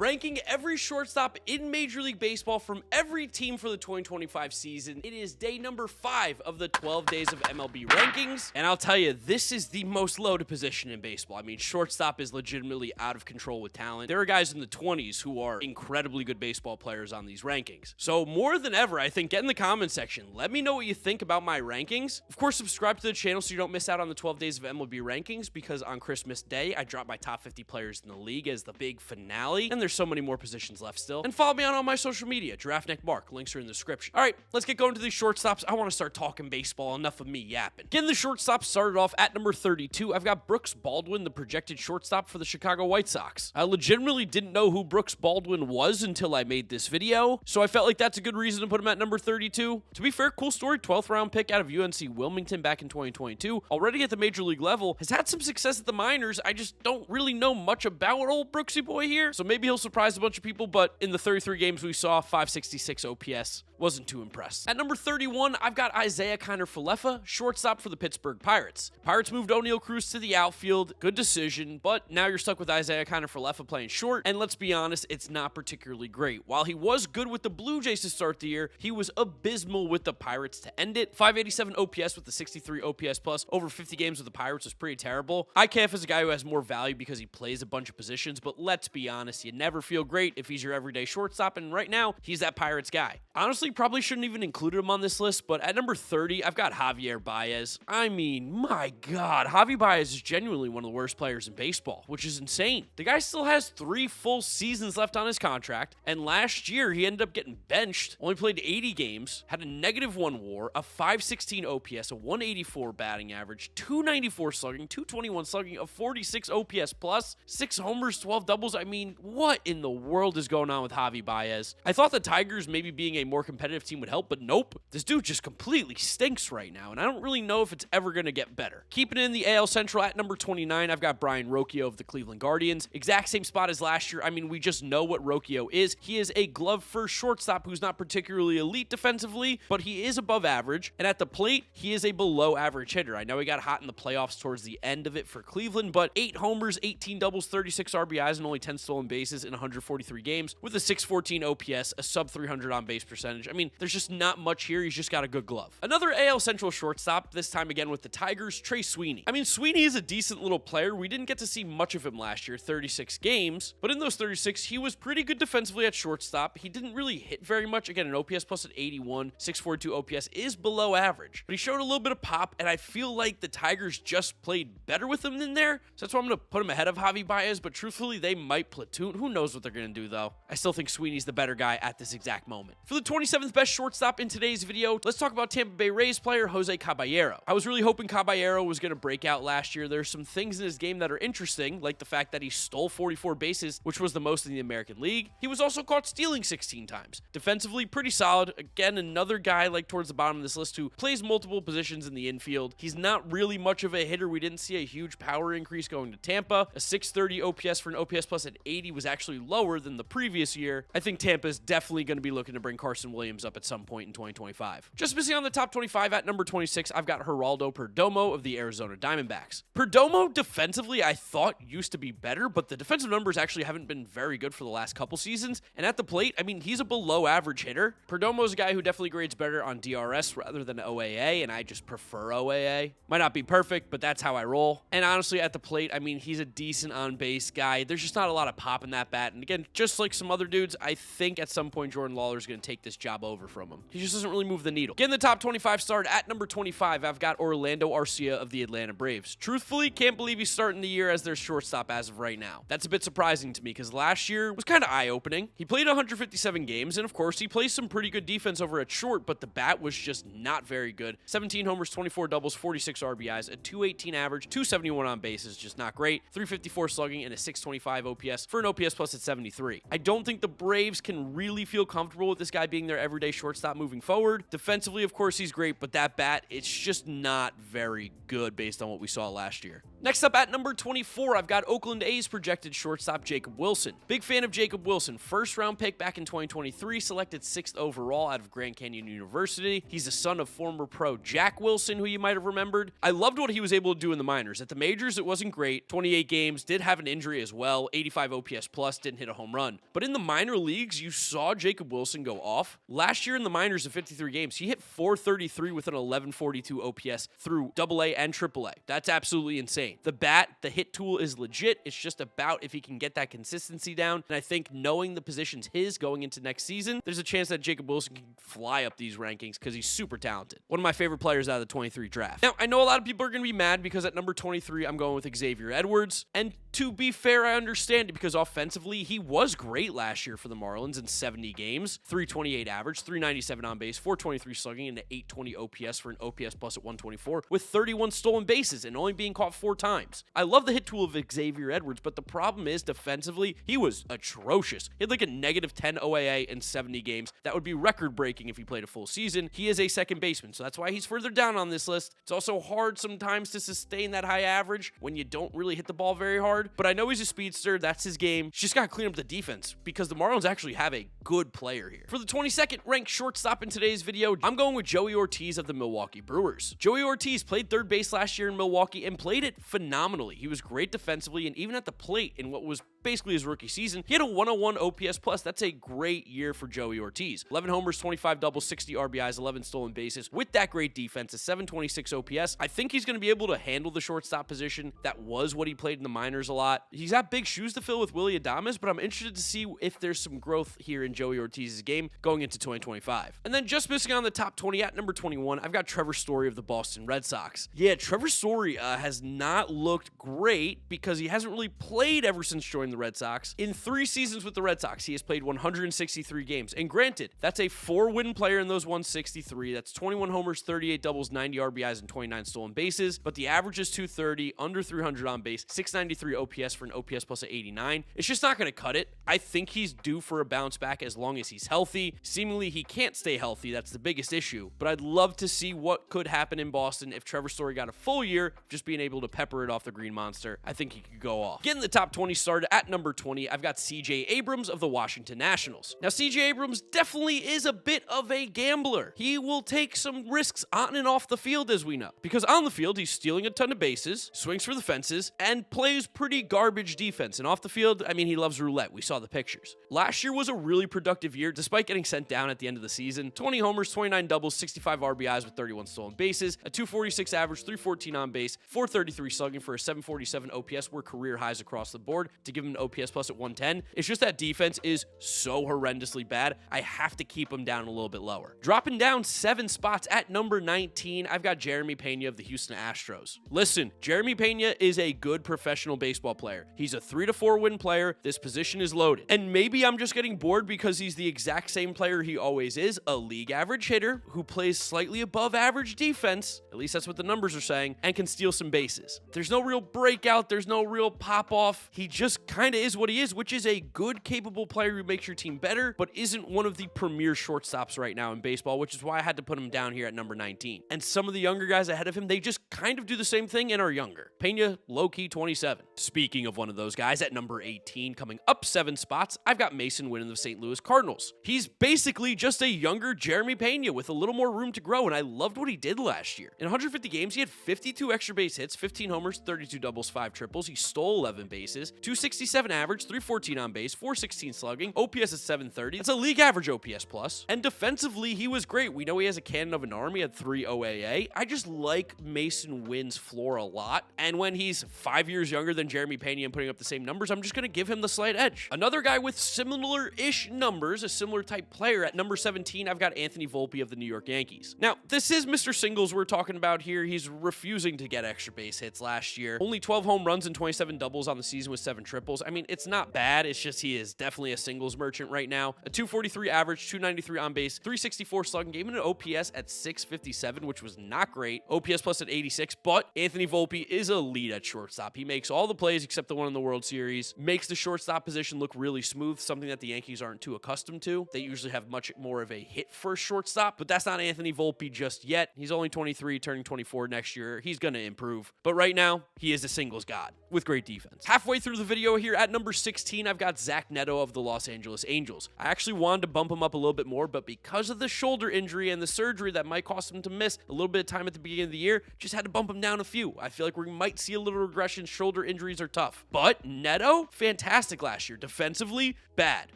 ranking every shortstop in Major League Baseball from every team for the 2025 season. It is day number 5 of the 12 days of MLB rankings, and I'll tell you, this is the most loaded position in baseball. I mean, shortstop is legitimately out of control with talent. There are guys in the 20s who are incredibly good baseball players on these rankings. So more than ever, I think, get in the comment section. Let me know what you think about my rankings. Of course, subscribe to the channel so you don't miss out on the 12 days of MLB rankings, because on Christmas Day, I drop my top 50 players in the league as the big finale, and there's so many more positions left still. And follow me on all my social media, GiraffeNeckMarc. Links are in the description. All right, let's get going to these shortstops. I want to start talking baseball. Enough of me yapping. Getting the shortstops started off at number 32. I've got Brooks Baldwin, the projected shortstop for the Chicago White Sox. I legitimately didn't know who Brooks Baldwin was until I made this video, so I felt like that's a good reason to put him at number 32. To be fair, cool story, 12th round pick out of UNC Wilmington back in 2022. Already at the major league level, has had some success at the minors. I just don't really know much about old Brooksy boy here, so maybe he'll surprise a bunch of people, but in the 33 games we saw, 566 OPS. Wasn't too impressed. At number 31, I've got Isiah Kiner-Falefa, shortstop for the Pittsburgh Pirates. Pirates moved O'Neal Cruz to the outfield. Good decision, but now you're stuck with Isiah Kiner-Falefa playing short, and let's be honest, it's not particularly great. While he was good with the Blue Jays to start the year, he was abysmal with the Pirates to end it. 587 OPS with the 63 OPS plus. Over 50 games with the Pirates was pretty terrible. IKF is a guy who has more value because he plays a bunch of positions, but let's be honest, you never feel great if he's your everyday shortstop, and right now, he's that Pirates guy. Honestly, probably shouldn't even include him on this list, but at number 30, I've got Javier Baez. I mean, my God, Javi Baez is genuinely one of the worst players in baseball, which is insane. The guy still has 3 full seasons left on his contract, and last year he ended up getting benched, only played 80 games, had a -1 WAR, a 516 OPS, a 184 batting average, 294 slugging, 221 slugging, a 46 OPS plus, 6 homers, 12 doubles. I mean, what in the world is going on with Javi Baez? I thought the Tigers maybe being a more competitive team would help, but nope. This dude just completely stinks right now, and I don't really know if it's ever going to get better. Keeping it in the AL Central at number 29, I've got Brayan Rocchio of the Cleveland Guardians. Exact same spot as last year. I mean, we just know what Rocchio is. He is a glove-first shortstop who's not particularly elite defensively, but he is above average, and at the plate, he is a below-average hitter. I know he got hot in the playoffs towards the end of it for Cleveland, but 8 homers, 18 doubles, 36 RBIs, and only 10 stolen bases in 143 games with a 614 OPS, a sub-300 on-base percentage. I mean, there's just not much here. He's just got a good glove. Another AL Central shortstop, this time again with the Tigers, Trey Sweeney. I mean, Sweeney is a decent little player. We didn't get to see much of him last year, 36 games, but in those 36, he was pretty good defensively at shortstop. He didn't really hit very much. Again, an OPS plus at 81, 642 OPS is below average, but he showed a little bit of pop, and I feel like the Tigers just played better with him than there, so that's why I'm going to put him ahead of Javi Baez, but truthfully, they might platoon. Who knows what they're going to do, though? I still think Sweeney's the better guy at this exact moment. For the 27th best shortstop in today's video, let's talk about Tampa Bay Rays player Jose Cabello. I was really hoping Cabello was going to break out last year. There's some things in his game that are interesting, like the fact that he stole 44 bases, which was the most in the American League. He was also caught stealing 16 times. Defensively, pretty solid. Again, another guy like towards the bottom of this list who plays multiple positions in the infield. He's not really much of a hitter. We didn't see a huge power increase going to Tampa. A 630 OPS for an OPS plus at 80 was actually lower than the previous year. I think Tampa is definitely going to be looking to bring Carson Williams up at some point in 2025. Just missing on the top 25 at number 26, I've got Geraldo Perdomo of the Arizona Diamondbacks. Perdomo defensively, I thought used to be better, but the defensive numbers actually haven't been very good for the last couple seasons. And at the plate, I mean, he's a below average hitter. Perdomo is a guy who definitely grades better on DRS rather than OAA, and I just prefer OAA. Might not be perfect, but that's how I roll. And honestly, at the plate, I mean, he's a decent on-base guy. There's just not a lot of pop in that bat. And again, just like some other dudes, I think at some point Jordan Lawler is going to take this job over from him. He just doesn't really move the needle. Getting the top 25 start at number 25, I've got Orlando Arcia of the Atlanta Braves. Truthfully, can't believe he's starting the year as their shortstop as of right now. That's a bit surprising to me because last year was kind of eye-opening. He played 157 games, and of course, he plays some pretty good defense over at short, but the bat was just not very good. 17 homers, 24 doubles, 46 RBIs, a 218 average, 271 on base is just not great, 354 slugging, and a 625 OPS for an OPS plus at 73. I don't think the Braves can really feel comfortable with this guy being their everyday shortstop moving forward. Defensively, of course, he's great, but that bat, it's just not very good based on what we saw last year. Next up at number 24, I've got Oakland A's projected shortstop Jacob Wilson. Big fan of Jacob Wilson. First round pick back in 2023, selected 6th overall out of Grand Canyon University. He's the son of former pro Jack Wilson, who you might have remembered. I loved what he was able to do in the minors. At the majors, it wasn't great. 28 games, did have an injury as well. 85 OPS plus, didn't hit a home run. But in the minor leagues, you saw Jacob Wilson go off. Last year in the minors of 53 games, he hit 433 with an 1142 OPS through AA and AAA. That's absolutely insane. The bat, the hit tool is legit. It's just about if he can get that consistency down. And I think knowing the position's his going into next season, there's a chance that Jacob Wilson can fly up these rankings because he's super talented. One of my favorite players out of the 23 draft. Now, I know a lot of people are going to be mad because at number 23, I'm going with Xavier Edwards. And to be fair, I understand it because offensively, he was great last year for the Marlins in 70 games. 328 average, 397 on base, 423 slugging, and an 820 OPS for an OPS plus at 124 with 31 stolen bases and only being caught 4 times. I love the hit tool of Xavier Edwards, but the problem is defensively, he was atrocious. He had like a negative 10 OAA in 70 games. That would be record-breaking if he played a full season. He is a second baseman, so that's why he's further down on this list. It's also hard sometimes to sustain that high average when you don't really hit the ball very hard, but I know he's a speedster. That's his game. He's just got to clean up the defense because the Marlins actually have a good player here. For the 22nd ranked shortstop in today's video, I'm going with Joey Ortiz of the Milwaukee Brewers. Joey Ortiz played third base last year in Milwaukee and played it phenomenally. He was great defensively and even at the plate in what was basically his rookie season, he had a 101 OPS plus. That's a great year for Joey Ortiz. 11 homers, 25 doubles, 60 RBIs, 11 stolen bases. With that great defense, a 726 OPS, I think he's going to be able to handle the shortstop position. That was what he played in the minors a lot. He's got big shoes to fill with Willie Adamez, but I'm interested to see if there's some growth here in Joey Ortiz's game going into 2025. And then just missing on the top 20 at number 21, I've got Trevor Story of the Boston Red Sox. Yeah, Trevor Story has not looked great because he hasn't really played ever since joining the Red Sox. In 3 seasons with the Red Sox, he has played 163 games. And granted, that's a 4-win player in those 163. That's 21 homers, 38 doubles, 90 RBIs, and 29 stolen bases. But the average is 230, under 300 on base, 693 OPS for an OPS plus of 89. It's just not going to cut it. I think he's due for a bounce back as long as he's healthy. Seemingly, he can't stay healthy. That's the biggest issue. But I'd love to see what could happen in Boston if Trevor Story got a full year, just being able to pepper it off the Green Monster. I think he could go off. Getting the top 20 started at number 20, I've got CJ Abrams of the Washington Nationals. Now, CJ Abrams definitely is a bit of a gambler. He will take some risks on and off the field, as we know. Because on the field, he's stealing a ton of bases, swings for the fences, and plays pretty garbage defense. And off the field, I mean, he loves roulette. We saw the pictures. Last year was a really productive year, despite getting sent down at the end of the season. 20 homers, 29 doubles, 65 RBIs with 31 stolen bases, a 246 average, 314 on base, 433 slugging for a 747 OPS were career highs across the board to give him an OPS plus at 110. It's just that defense is so horrendously bad. I have to keep him down a little bit lower. Dropping down 7 spots at number 19, I've got Jeremy Pena of the Houston Astros. Listen, Jeremy Pena is a good professional baseball player. He's a 3 to 4 win player. This position is loaded. And maybe I'm just getting bored because he's the exact same player he always is, a league average hitter who plays slightly above average defense, at least that's what the numbers are saying, and can steal some bases. There's no real breakout. There's no real pop-off. He just kind of is what he is, which is a good, capable player who makes your team better, but isn't one of the premier shortstops right now in baseball, which is why I had to put him down here at number 19. And some of the younger guys ahead of him, they just kind of do the same thing and are younger. Pena, low-key 27. Speaking of one of those guys, at number 18, coming up 7 spots, I've got Mason Winn of the St. Louis Cardinals. He's basically just a younger Jeremy Pena with a little more room to grow, and I loved what he did last year. In 150 games, he had 52 extra base hits, 15 homers, 32 doubles, 5 triples. He stole 11 bases, 267 average, 314 on base, 416 slugging, OPS is 730. That's a league average OPS plus. And defensively, he was great. We know he has a cannon of an arm. He had 3 OAA. I just like Mason Winn's floor a lot. And when he's 5 years younger than Jeremy Pena and putting up the same numbers, I'm just going to give him the slight edge. Another guy with similar-ish numbers, a similar type player, at number 17, I've got Anthony Vulpi of the New York Yankees. Now, this is Mr. Singles we're talking about here. He's refusing to get extra base hits last year. Only 12 home runs and 27 doubles on the season with 7 triples. singles. I mean, it's not bad. It's just he is definitely a singles merchant right now. A 243 average, 293 on base, 364 slugging, gave him an OPS at 657, which was not great. OPS plus at 86, but Anthony Vulpi is elite at shortstop. He makes all the plays except the one in the World Series, makes the shortstop position look really smooth, something that the Yankees aren't too accustomed to. They usually have much more of a hit-first shortstop, but that's not Anthony Vulpi just yet. He's only 23, turning 24 next year. He's going to improve. But right now, he is a singles god with great defense. Halfway through the video here at number 16, I've got Zack Netto of the Los Angeles Angels. I actually wanted to bump him up a little bit more, but because of the shoulder injury and the surgery that might cost him to miss a little bit of time at the beginning of the year, just had to bump him down a few. I feel like we might see a little regression. Shoulder injuries are tough. But Netto, fantastic last year. Defensively, bad.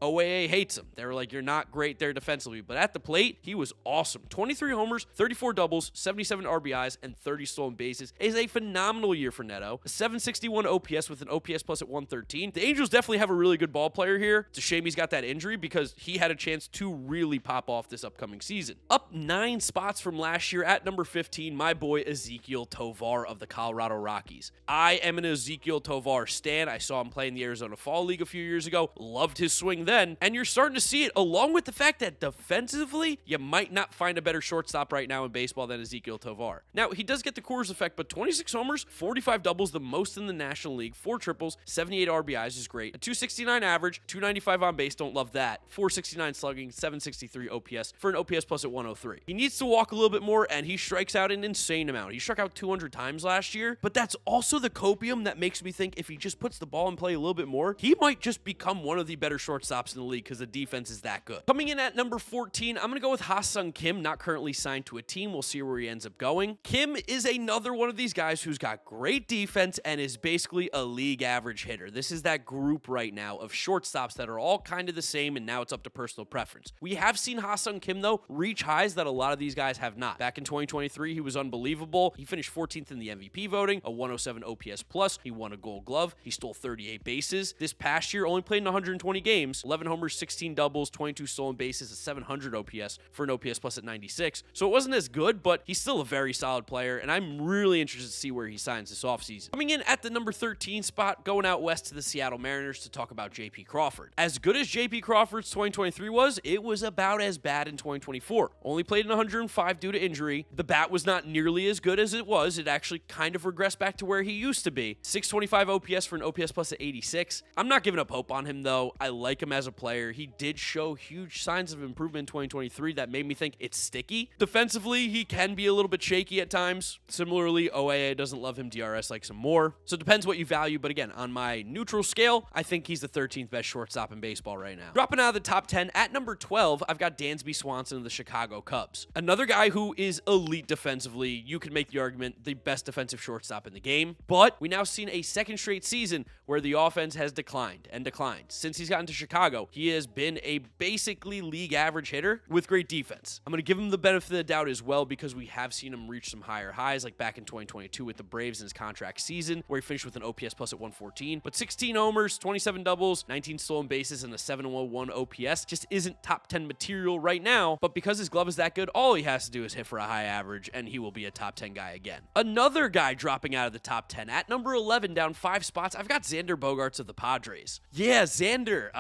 OAA hates him. They were like, you're not great there defensively. But at the plate, he was awesome. 23 homers, 34 doubles, 77 RBIs, and 30 stolen bases. It is a phenomenal year for Netto. A 761 OPS with an OPS plus at 113. The Angels definitely have a really good ball player here. It's a shame he's got that injury because he had a chance to really pop off this upcoming season. Up 9 spots from last year at number 15, my boy Ezekiel Tovar of the Colorado Rockies. I am an Ezekiel Tovar stan. I saw him play in the Arizona Fall League a few years ago. Loved his swing then, and you're starting to see it, along with the fact that defensively, you might not find a better shortstop right now in baseball than Ezekiel Tovar. Now, he does get the Coors effect, but 26 homers, 45 doubles, the most in the National League, 4 triples, 78 RBIs is great. A 269 average, 295 on base, don't love that. 469 slugging, 763 OPS for an OPS plus at 103. He needs to walk a little bit more, and he strikes out an insane amount. He struck out 200 times last year, but that's also the copium that makes me think if he just puts the ball in play a little bit more, he might just become one of the better shortstops in the league because the defense is that good. Coming in at number 14, I'm going to go with Ha-Sung Kim, not currently signed to a team. We'll see where he ends up going. Kim is another one of these guys who's got great defense and is basically a league average hitter. This is that group right now of shortstops that are all kind of the same, and now it's up to personal preference. We have seen Ha-Sung Kim, though, reach highs that a lot of these guys have not. Back in 2023, he was unbelievable. He finished 14th in the MVP voting, a 107 OPS plus. He won a Gold Glove. He stole 38 bases. This past year, only played in 120 games, 11 homers, 16 doubles, 22 stolen bases, a 700 OPS for an OPS plus at 96. So it wasn't as good, but he's still a very solid player, and I'm really interested to see where he signs this offseason. Coming in at the number 13 spot, going out west to the Seattle Mariners to talk about J.P. Crawford. As good as J.P. Crawford's 2023 was, it was about as bad in 2024. Only played in 105 due to injury. The bat was not nearly as good as it was. It actually kind of regressed back to where he used to be. 625 OPS for an OPS plus at 86. I'm not giving up hope on him, though. I like him as a player. He did show huge signs of improvement in 2023 that made me think it's sticky. Defensively, he can be a little bit shaky at times. Similarly, OAA doesn't love him. DRS likes him more. So it depends what you value, but again, on my neutral scale, I think he's the 13th best shortstop in baseball right now. Dropping out of the top 10, at number 12, I've got Dansby Swanson of the Chicago Cubs. Another guy who is elite defensively. You could make the argument the best defensive shortstop in the game, but we now seen a second straight season where the offense has declined and declined. Since he's gotten to Chicago, he has been a basically league average hitter with great defense. I'm going to give him the benefit of the doubt as well because we have seen him reach some higher highs, like back in 2022 with the Braves in his contract season, where he finished with an OPS plus at 114. But 16 homers, 27 doubles, 19 stolen bases, and a 701 OPS just isn't top 10 material right now. But because his glove is that good, all he has to do is hit for a high average, and he will be a top 10 guy again. Another guy dropping out of the top 10 at number 11, down 5 spots. I've got Xander Bogarts of the Padres. Yeah, Xander.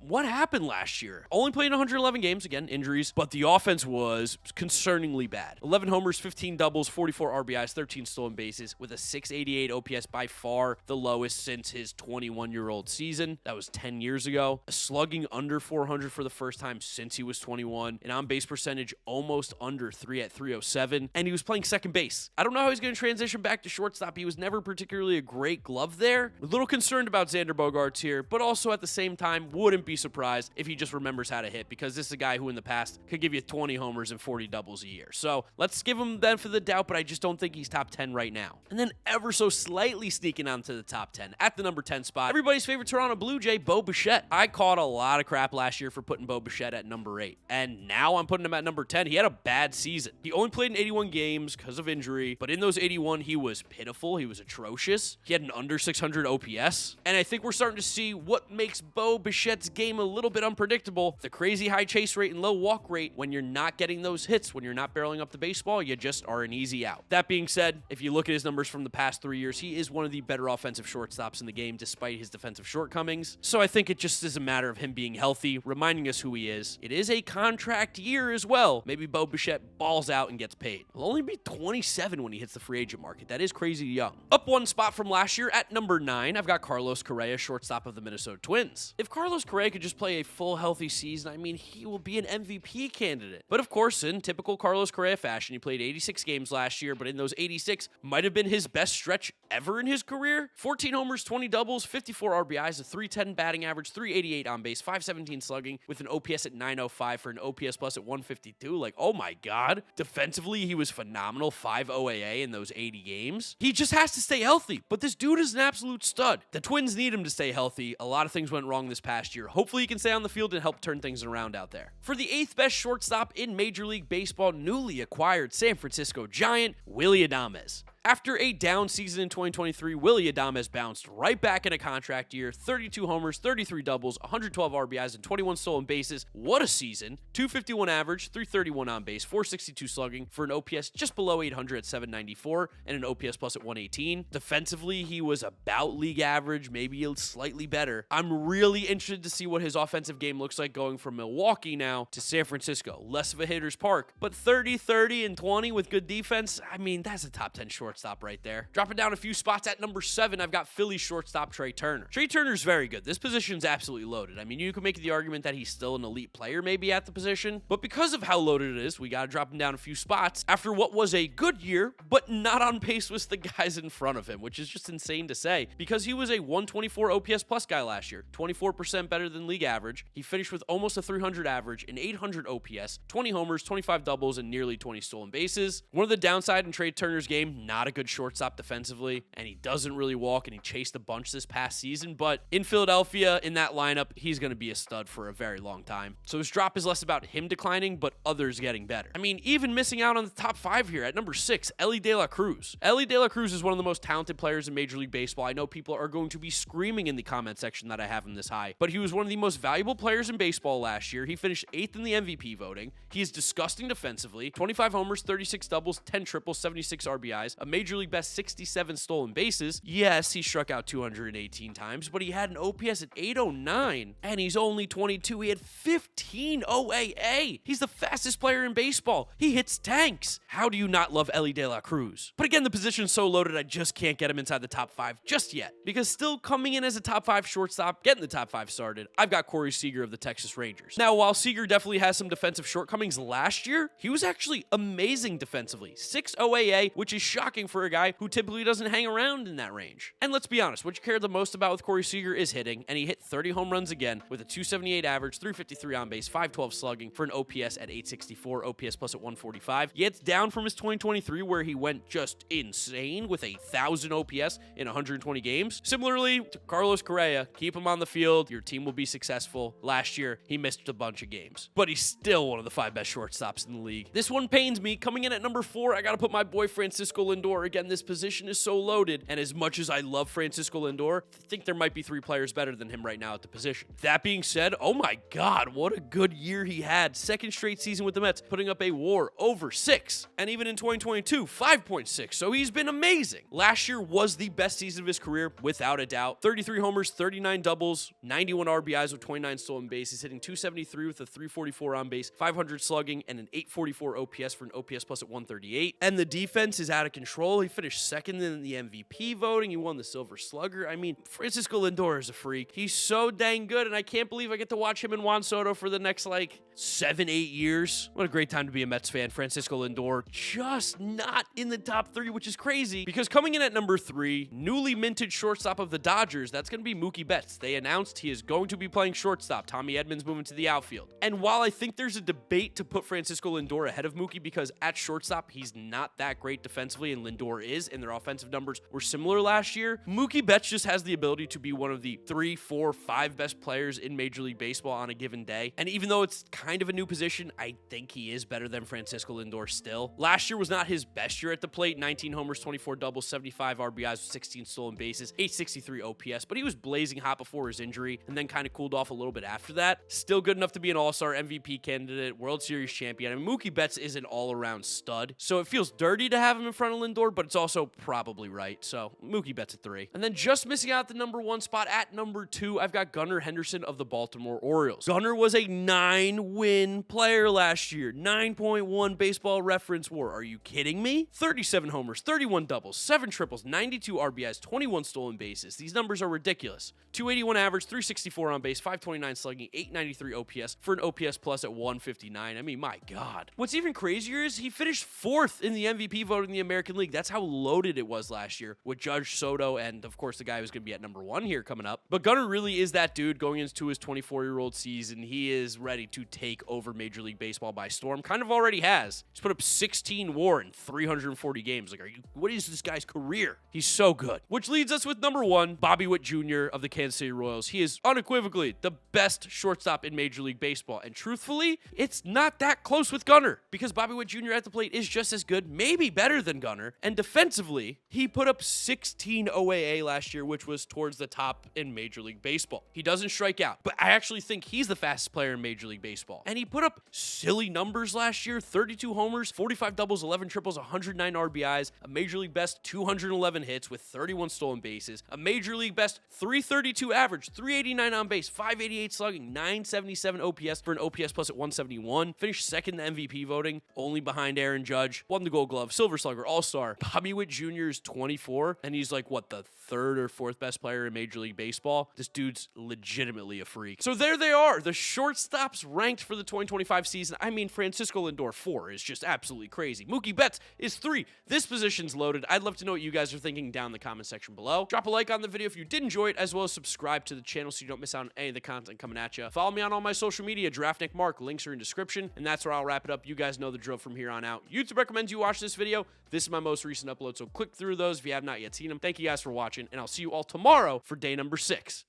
What happened last year? Only played in 111 games, again, injuries, but the offense was concerningly bad. 11 homers, 15 doubles, 44 RBIs, 13 stolen bases, with a 688 OPS, by far the lowest since his 21-year-old season. That was 10 years ago. A slugging under 400 for the first time since he was 21. An on-base percentage almost under 3 at 307, and he was playing second base. I don't know how he's going to transition back to shortstop. He was never particularly a great glove there. A little concerned about Xander Bogarts here, but also at the same time, wouldn't be surprised if he just remembers how to hit, because this is a guy who in the past could give you 20 homers and 40 doubles a year. So let's give him the benefit of the doubt, but I just don't think he's top 10 right now. And then ever so slightly sneaking onto the top 10 at the number 10 spot, everybody's favorite Toronto Blue Jay, Bo Bichette. I caught a lot of crap last year for putting Bo Bichette at number 8, and now I'm putting him at number 10. He had a bad season. He only played in 81 games because of injury, but in those 81, he was pitiful. He was atrocious. He had an under 600 OPS, and I think we're starting to see what makes Bo Bichette's game a little bit unpredictable. The crazy high chase rate and low walk rate. When you're not getting those hits, when you're not barreling up the baseball, you just are an easy out. That being said, if you look at his numbers from the past 3 years, he is one of the better offensive shortstops in the game. game despite his defensive shortcomings. So I think it just is a matter of him being healthy, reminding us who he is. It is a contract year as well. Maybe Bichette balls out and gets paid. He'll only be 27 when he hits the free agent market. That is crazy young. Up one spot from last year at number 9, I've got Carlos Correa, shortstop of the Minnesota Twins. If Carlos Correa could just play a full healthy season, I mean, he will be an MVP candidate. But of course, in typical Carlos Correa fashion, he played 86 games last year, but in those 86, might have been his best stretch ever in his career. 14 homers, 20 doubles, 54 RBIs, a .310 batting average, .388 on base, .517 slugging, with an OPS at 905 for an OPS plus at 152. Like, oh my God. Defensively, he was phenomenal. 5 OAA in those 80 games. He just has to stay healthy, but this dude is an absolute stud. The Twins need him to stay healthy. A lot of things went wrong this past year. Hopefully he can stay on the field and help turn things around out there. For the 8th best shortstop in Major League Baseball, newly acquired San Francisco Giant, Willie Adamez. After a down season in 2023, Willie Adamez bounced right back in a contract year, 32 homers, 33 doubles, 112 RBIs, and 21 stolen bases. What a season. 251 average, 331 on base, 462 slugging for an OPS just below 800 at 794 and an OPS plus at 118. Defensively, he was about league average, maybe slightly better. I'm really interested to see what his offensive game looks like going from Milwaukee now to San Francisco. Less of a hitter's park, but 30, 30, and 20 with good defense, I mean, that's a top 10 shortstop right there. Dropping down a few spots at number 7, I've got Philly shortstop Trey Turner. Trey Turner's very good. This position's absolutely loaded. I mean, you could make the argument that he's still an elite player maybe at the position, but because of how loaded it is, we gotta drop him down a few spots after what was a good year, but not on pace with the guys in front of him, which is just insane to say because he was a 124 OPS plus guy last year, 24% better than league average. He finished with almost a 300 average, an 800 OPS, 20 homers, 25 doubles, and nearly 20 stolen bases. One of the downside in Trey Turner's game, not a good shortstop defensively, and he doesn't really walk, and he chased a bunch this past season, but in Philadelphia, in that lineup, he's going to be a stud for a very long time. So his drop is less about him declining, but others getting better. I mean, even missing out on the top 5 here at number 6, Elly De La Cruz. Elly De La Cruz is one of the most talented players in Major League Baseball. I know people are going to be screaming in the comment section that I have him this high, but he was one of the most valuable players in baseball last year. He finished 8th in the MVP voting. He is disgusting defensively, 25 homers, 36 doubles, 10 triples, 76 RBIs, a Major League best 67 stolen bases. Yes, he struck out 218 times, but he had an OPS at 809, and he's only 22. He had 15 OAA. He's the fastest player in baseball. He hits tanks. How do you not love Elly De La Cruz? But again, the position's so loaded, I just can't get him inside the top 5 just yet, because still coming in as a top 5 shortstop, getting the top 5 started, I've got Cory Seager of the Texas Rangers. Now, while Seager definitely has some defensive shortcomings last year, he was actually amazing defensively. 6 OAA, which is shocking for a guy who typically doesn't hang around in that range. And let's be honest, what you care the most about with Cory Seager is hitting, and he hit 30 home runs again with a 278 average, 353 on base, 512 slugging for an OPS at 864, OPS plus at 145. Yeah, it's down from his 2023 where he went just insane with 1,000 OPS in 120 games. Similarly to Carlos Correa, keep him on the field, your team will be successful. Last year, he missed a bunch of games, but he's still one of the 5 best shortstops in the league. This one pains me. Coming in at number 4, I gotta put my boy Francisco Lindor. Again, this position is so loaded, and as much as I love Francisco Lindor, I think there might be 3 players better than him right now at the position. That being said, oh my God, what a good year he had. Second straight season with the Mets, putting up a WAR over 6, and even in 2022, 5.6, so he's been amazing. Last year was the best season of his career, without a doubt. 33 homers, 39 doubles, 91 RBIs with 29 stolen bases, hitting 273 with a 344 on base, 500 slugging, and an 844 OPS for an OPS plus at 138. And the defense is out of control. He finished second in the MVP voting. He won the Silver Slugger. I mean, Francisco Lindor is a freak. He's so dang good, and I can't believe I get to watch him and Juan Soto for the next, 7-8 years. What a great time to be a Mets fan. Francisco Lindor just not in the top 3, which is crazy, because coming in at number 3, newly minted shortstop of the Dodgers, that's going to be Mookie Betts. They announced he is going to be playing shortstop. Tommy Edmonds moving to the outfield. And while I think there's a debate to put Francisco Lindor ahead of Mookie because at shortstop, he's not that great defensively, and Lindor is, and their offensive numbers were similar last year, Mookie Betts just has the ability to be one of the 3, 4, 5 best players in Major League Baseball on a given day. And even though it's kind of a new position, I think he is better than Francisco Lindor still. Last year was not his best year at the plate. 19 homers, 24 doubles, 75 RBIs with 16 stolen bases, 863 OPS, but he was blazing hot before his injury and then kind of cooled off a little bit after that. Still good enough to be an all-star, MVP candidate, World Series champion. I mean, Mookie Betts is an all-around stud, so it feels dirty to have him in front of Lindor, but it's also probably right. So Mookie Betts at 3. And then just missing out the number 1 spot at number 2, I've got Gunnar Henderson of the Baltimore Orioles. Gunnar was a 9-win player last year. 9.1 baseball reference WAR. Are you kidding me? 37 homers, 31 doubles, 7 triples, 92 RBIs, 21 stolen bases. These numbers are ridiculous. 281 average, 364 on base, 529 slugging, 893 OPS for an OPS plus at 159. I mean, my God. What's even crazier is he finished 4th in the MVP vote in the American League. That's how loaded it was last year with Judge, Soto, and of course the guy who's going to be at number 1 here coming up. But Gunnar really is that dude going into his 24-year-old season. He is ready to take over Major League Baseball by storm. Kind of already has. He's put up 16 WAR in 340 games. Like, what is this guy's career? He's so good. Which leads us with number 1, Bobby Witt Jr. of the Kansas City Royals. He is unequivocally the best shortstop in Major League Baseball. And truthfully, it's not that close with Gunnar because Bobby Witt Jr. at the plate is just as good, maybe better than Gunnar. And defensively, he put up 16 OAA last year, which was towards the top in Major League Baseball. He doesn't strike out, but I actually think he's the fastest player in Major League Baseball. And he put up silly numbers last year, 32 homers, 45 doubles, 11 triples, 109 RBIs, a Major League best 211 hits with 31 stolen bases, a Major League best 332 average, 389 on base, 588 slugging, 977 OPS for an OPS plus at 171, finished second in the MVP voting, only behind Aaron Judge, won the Gold Glove, Silver Slugger, All-Star. Bobby Witt Jr. is 24, and he's like, what, the 3rd or 4th best player in Major League Baseball? This dude's legitimately a freak. So there they are, the shortstops ranked for the 2025 season. I mean, Francisco Lindor 4 is just absolutely crazy. Mookie Betts is 3. This position's loaded. I'd love to know what you guys are thinking down in the comment section below. Drop a like on the video if you did enjoy it, as well as subscribe to the channel so you don't miss out on any of the content coming at you. Follow me on all my social media, GiraffeNeckMarc. Links are in description, and that's where I'll wrap it up. You guys know the drill from here on out. YouTube recommends you watch this video. This is my most recent upload, so click through those if you have not yet seen them. Thank you guys for watching, and I'll see you all tomorrow for day number 6.